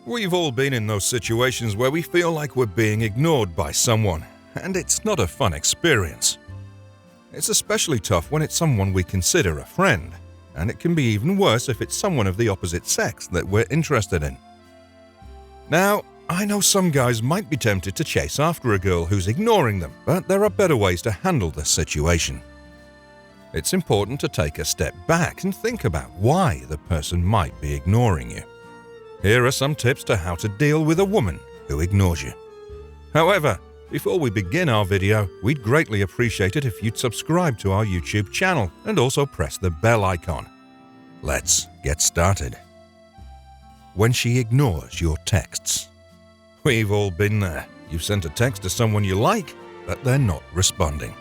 We've all been in those situations where we feel like we're being ignored by someone, and it's not a fun experience. It's especially tough when it's someone we consider a friend, and it can be even worse if it's someone of the opposite sex that we're interested in. Now, I know some guys might be tempted to chase after a girl who's ignoring them, but there are better ways to handle this situation. It's important to take a step back and think about why the person might be ignoring you. Here are some tips to how to deal with a woman who ignores you. However, before we begin our video, we'd greatly appreciate it if you'd subscribe to our YouTube channel and also press the bell icon. Let's get started. When she ignores your texts. We've all been there. You've sent a text to someone you like, but they're not responding.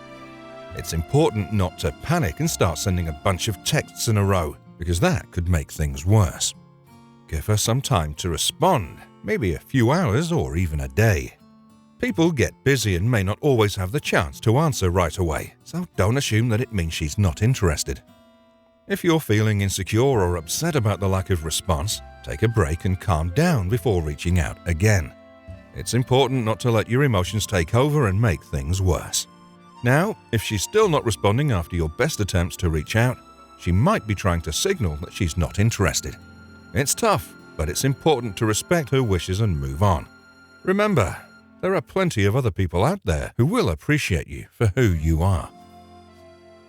It's important not to panic and start sending a bunch of texts in a row, because that could make things worse. Give her some time to respond, maybe a few hours or even a day. People get busy and may not always have the chance to answer right away, so don't assume that it means she's not interested. If you're feeling insecure or upset about the lack of response, take a break and calm down before reaching out again. It's important not to let your emotions take over and make things worse. Now, if she's still not responding after your best attempts to reach out, she might be trying to signal that she's not interested. It's tough, but it's important to respect her wishes and move on. Remember, there are plenty of other people out there who will appreciate you for who you are.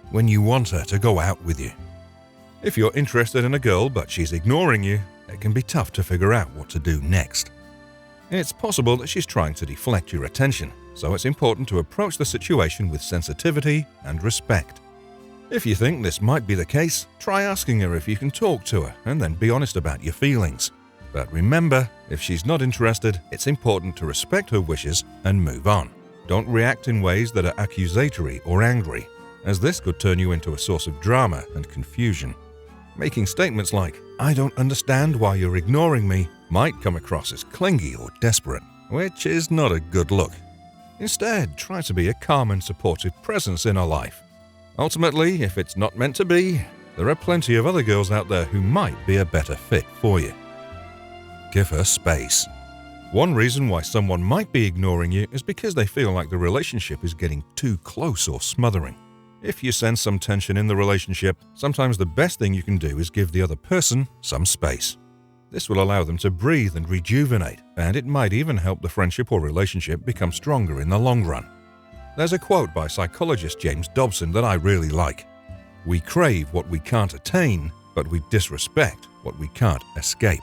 When you want her to go out with you. If you're interested in a girl but she's ignoring you, it can be tough to figure out what to do next. It's possible that she's trying to deflect your attention, so it's important to approach the situation with sensitivity and respect. If you think this might be the case, try asking her if you can talk to her and then be honest about your feelings. But remember, if she's not interested, it's important to respect her wishes and move on. Don't react in ways that are accusatory or angry, as this could turn you into a source of drama and confusion. Making statements like, "I don't understand why you're ignoring me," might come across as clingy or desperate, which is not a good look. Instead, try to be a calm and supportive presence in her life. Ultimately, if it's not meant to be, there are plenty of other girls out there who might be a better fit for you. Give her space. One reason why someone might be ignoring you is because they feel like the relationship is getting too close or smothering. If you sense some tension in the relationship, sometimes the best thing you can do is give the other person some space. This will allow them to breathe and rejuvenate, and it might even help the friendship or relationship become stronger in the long run. There's a quote by psychologist James Dobson that I really like. "We crave what we can't attain, but we disrespect what we can't escape."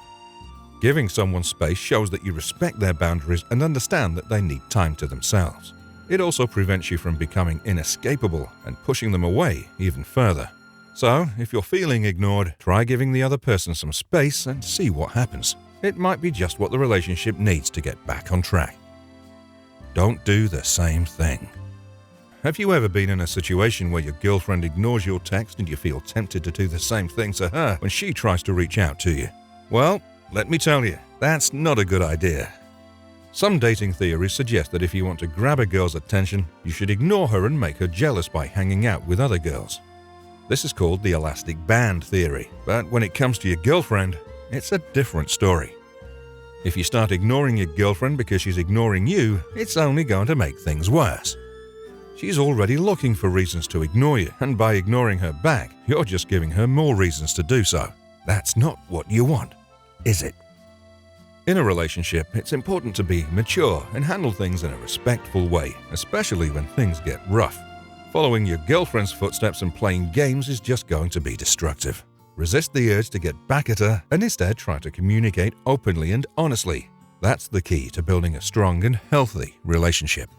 Giving someone space shows that you respect their boundaries and understand that they need time to themselves. It also prevents you from becoming inescapable and pushing them away even further. So, if you're feeling ignored, try giving the other person some space and see what happens. It might be just what the relationship needs to get back on track. Don't do the same thing. Have you ever been in a situation where your girlfriend ignores your text and you feel tempted to do the same thing to her when she tries to reach out to you? Well, let me tell you, that's not a good idea. Some dating theories suggest that if you want to grab a girl's attention, you should ignore her and make her jealous by hanging out with other girls. This is called the elastic band theory, but when it comes to your girlfriend, it's a different story. If you start ignoring your girlfriend because she's ignoring you, it's only going to make things worse. She's already looking for reasons to ignore you, and by ignoring her back, you're just giving her more reasons to do so. That's not what you want, is it? In a relationship, it's important to be mature and handle things in a respectful way, especially when things get rough. Following your girlfriend's footsteps and playing games is just going to be destructive. Resist the urge to get back at her and instead try to communicate openly and honestly. That's the key to building a strong and healthy relationship.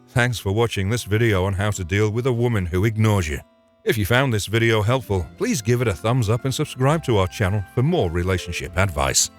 Thanks for watching this video on how to deal with a woman who ignores you. If you found this video helpful, please give it a thumbs up and subscribe to our channel for more relationship advice.